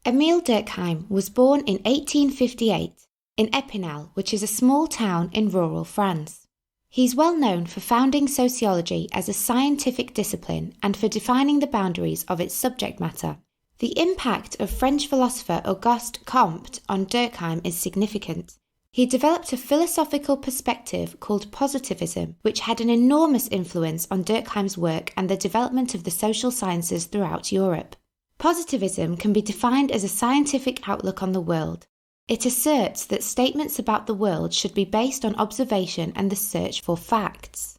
Émile Durkheim was born in 1858 in Épinal, which is a small town in rural France. He's well known for founding sociology as a scientific discipline and for defining the boundaries of its subject matter. The impact of French philosopher Auguste Comte on Durkheim is significant. He developed a philosophical perspective called positivism, which had an enormous influence on Durkheim's work and the development of the social sciences throughout Europe. Positivism can be defined as a scientific outlook on the world. It asserts that statements about the world should be based on observation and the search for facts.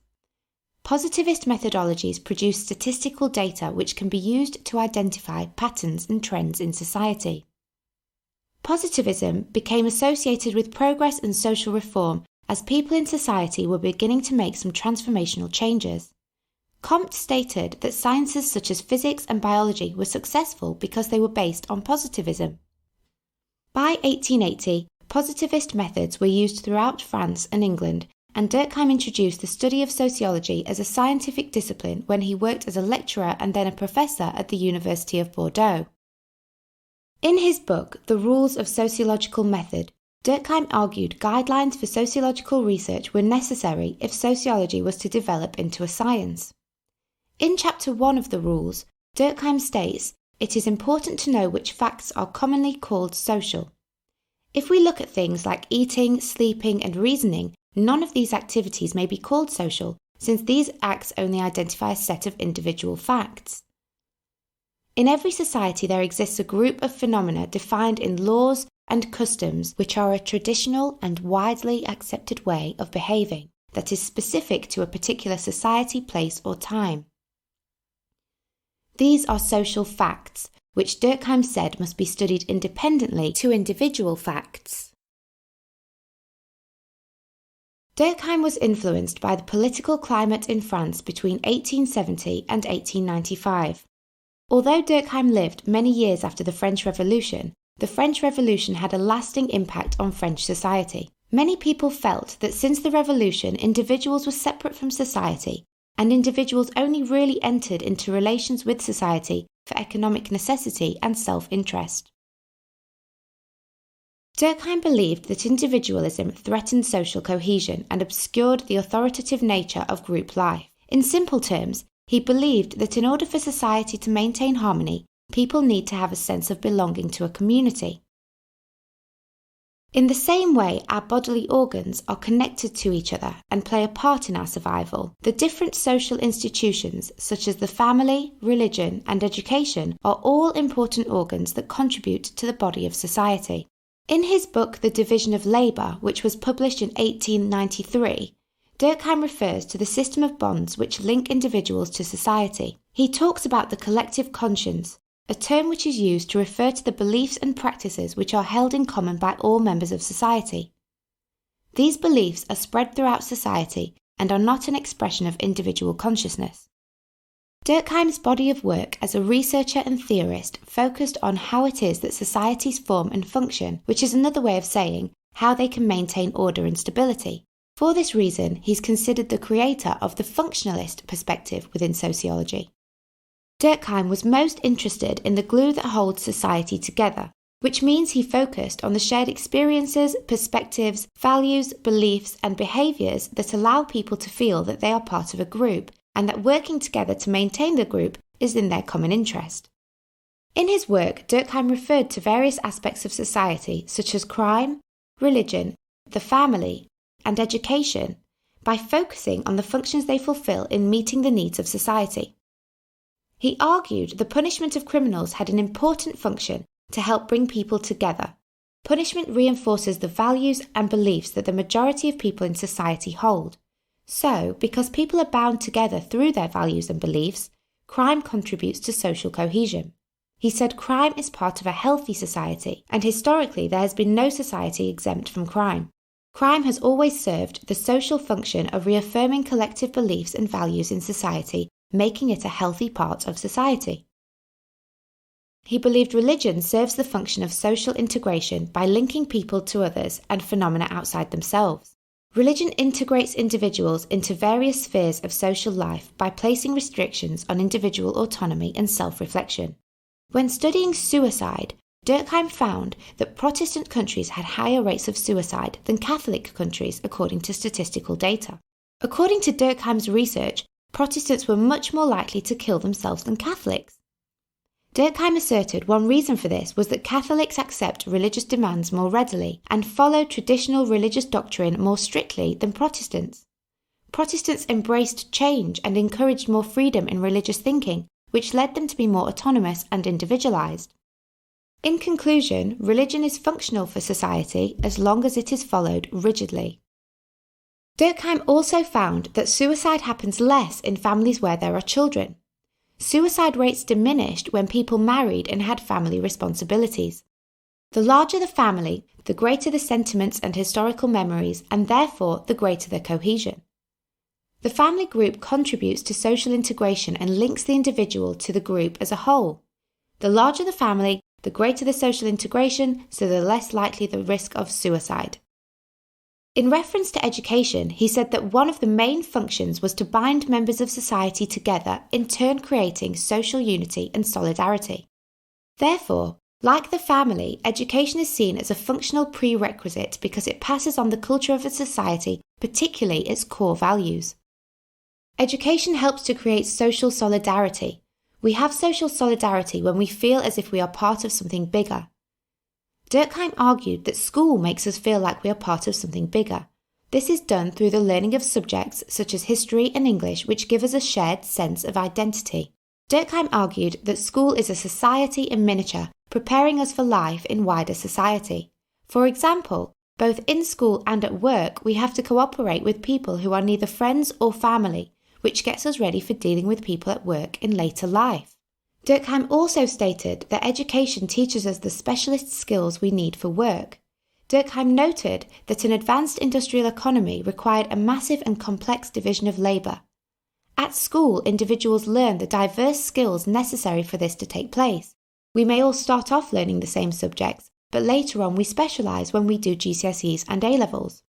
Positivist methodologies produce statistical data which can be used to identify patterns and trends in society. Positivism became associated with progress and social reform as people in society were beginning to make some transformational changes. Comte stated that sciences such as physics and biology were successful because they were based on positivism. By 1880, positivist methods were used throughout France and England, and Durkheim introduced the study of sociology as a scientific discipline when he worked as a lecturer and then a professor at the University of Bordeaux. In his book, The Rules of Sociological Method, Durkheim argued guidelines for sociological research were necessary if sociology was to develop into a science. In Chapter 1 of the Rules, Durkheim states, "It is important to know which facts are commonly called social. If we look at things like eating, sleeping, and reasoning, none of these activities may be called social, since these acts only identify a set of individual facts. In every society there exists a group of phenomena defined in laws and customs which are a traditional and widely accepted way of behaving that is specific to a particular society, place, or time. These are social facts, which Durkheim said must be studied independently to individual facts." Durkheim was influenced by the political climate in France between 1870 and 1895. Although Durkheim lived many years after the French Revolution, the French Revolution had a lasting impact on French society. Many people felt that since the Revolution, individuals were separate from society, and individuals only really entered into relations with society for economic necessity and self-interest. Durkheim believed that individualism threatened social cohesion and obscured the authoritative nature of group life. In simple terms, he believed that in order for society to maintain harmony, people need to have a sense of belonging to a community. In the same way our bodily organs are connected to each other and play a part in our survival, the different social institutions, such as the family, religion, and education, are all important organs that contribute to the body of society. In his book The Division of Labour, which was published in 1893, Durkheim refers to the system of bonds which link individuals to society. He talks about the collective conscience, a term which is used to refer to the beliefs and practices which are held in common by all members of society. These beliefs are spread throughout society and are not an expression of individual consciousness. Durkheim's body of work as a researcher and theorist focused on how it is that societies form and function, which is another way of saying how they can maintain order and stability. For this reason, he's considered the creator of the functionalist perspective within sociology. Durkheim was most interested in the glue that holds society together, which means he focused on the shared experiences, perspectives, values, beliefs, and behaviours that allow people to feel that they are part of a group, and that working together to maintain the group is in their common interest. In his work, Durkheim referred to various aspects of society, such as crime, religion, the family, and education, by focusing on the functions they fulfill in meeting the needs of society. He argued the punishment of criminals had an important function to help bring people together. Punishment reinforces the values and beliefs that the majority of people in society hold. So, because people are bound together through their values and beliefs, crime contributes to social cohesion. He said crime is part of a healthy society, and historically there has been no society exempt from crime. Crime has always served the social function of reaffirming collective beliefs and values in society, making it a healthy part of society. He believed religion serves the function of social integration by linking people to others and phenomena outside themselves. Religion integrates individuals into various spheres of social life by placing restrictions on individual autonomy and self-reflection. When studying suicide, Durkheim found that Protestant countries had higher rates of suicide than Catholic countries according to statistical data. According to Durkheim's research, Protestants were much more likely to kill themselves than Catholics. Durkheim asserted one reason for this was that Catholics accept religious demands more readily and follow traditional religious doctrine more strictly than Protestants. Protestants embraced change and encouraged more freedom in religious thinking, which led them to be more autonomous and individualized. In conclusion, religion is functional for society as long as it is followed rigidly. Durkheim also found that suicide happens less in families where there are children. Suicide rates diminished when people married and had family responsibilities. The larger the family, the greater the sentiments and historical memories, and therefore the greater the cohesion. The family group contributes to social integration and links the individual to the group as a whole. The larger the family, the greater the social integration, so the less likely the risk of suicide. In reference to education, he said that one of the main functions was to bind members of society together, in turn creating social unity and solidarity. Therefore, like the family, education is seen as a functional prerequisite because it passes on the culture of a society, particularly its core values. Education helps to create social solidarity. We have social solidarity when we feel as if we are part of something bigger. Durkheim argued that school makes us feel like we are part of something bigger. This is done through the learning of subjects such as history and English, which give us a shared sense of identity. Durkheim argued that school is a society in miniature, preparing us for life in wider society. For example, both in school and at work, we have to cooperate with people who are neither friends or family, which gets us ready for dealing with people at work in later life. Durkheim also stated that education teaches us the specialist skills we need for work. Durkheim noted that an advanced industrial economy required a massive and complex division of labour. At school, individuals learn the diverse skills necessary for this to take place. We may all start off learning the same subjects, but later on we specialise when we do GCSEs and A-levels.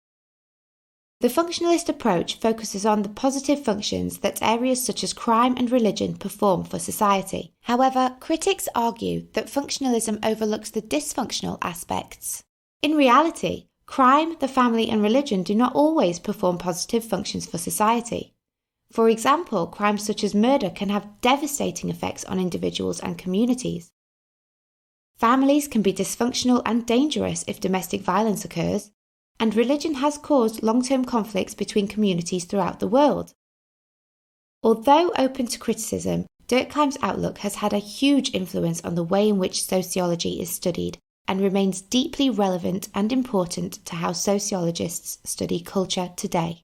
The functionalist approach focuses on the positive functions that areas such as crime and religion perform for society. However, critics argue that functionalism overlooks the dysfunctional aspects. In reality, crime, the family, and religion do not always perform positive functions for society. For example, crimes such as murder can have devastating effects on individuals and communities. Families can be dysfunctional and dangerous if domestic violence occurs. And religion has caused long-term conflicts between communities throughout the world. Although open to criticism, Durkheim's outlook has had a huge influence on the way in which sociology is studied and remains deeply relevant and important to how sociologists study culture today.